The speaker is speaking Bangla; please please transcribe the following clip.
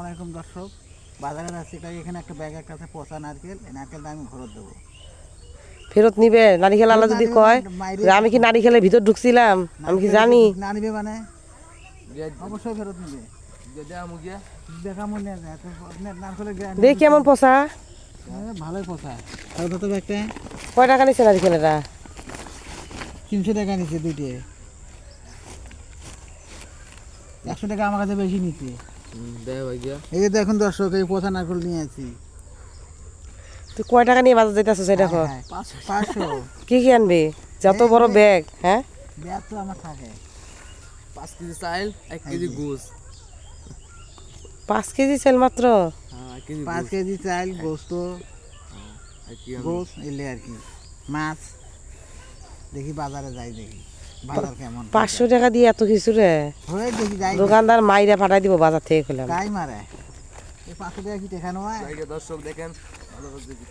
আলাইকুম দর্শক, বাজারে যাচ্ছি তাই এখানে একটা ব্যাগ একটা আছে পচা নারকেল, এই নারকেলটা আমি ফেরত দেবো। ফেরত নিবে? নারিকেল আলা যদি কয় যে আমি কি নারিকেলের ভিতর ঢুকছিলাম, আমি কি জানি? না নিবে মানে অবশ্যই ফেরত নিবে। দেখা মনে নারকেলের দেখ কেমন পচা। ভালোই পচা। ফেরত তো ব্যাগটা কয় টাকা নিচ্ছে নারিকেলেরা? 300 টাকা নিচ্ছে দুইটে। 100 টাকা আমার কাছে বেশি নিচ্ছে। এই যে দেখুন দর্শক, এই পচা নারকেল নিয়ে আছি। তুই কয় টাকা নিয়ে বাজার যাইতেছ সেটা কো? 500। কি কি আনবি? যত বড় ব্যাগ। হ্যাঁ, ব্যাগ তো আমার থাকে। 5 কেজি চাল, 1 কেজি গোস। 5 কেজি চাল মাত্র? 5 কেজি চাল, গোস্ত, গোস এলে আর কি, মাছ। দেখি বাজারে যাই, দেখি বাজার কেমন। 500 টাকা দিয়ে এত কিছু রে? হয়ে দেখি যাই। দোকানদার মাইরা পাঠাই দিব বাজার থেকে খুলে। গাই মারে এই 500 টাকা কি টেকানো হয়? দর্শক দেখেন ভালো করে দেখি।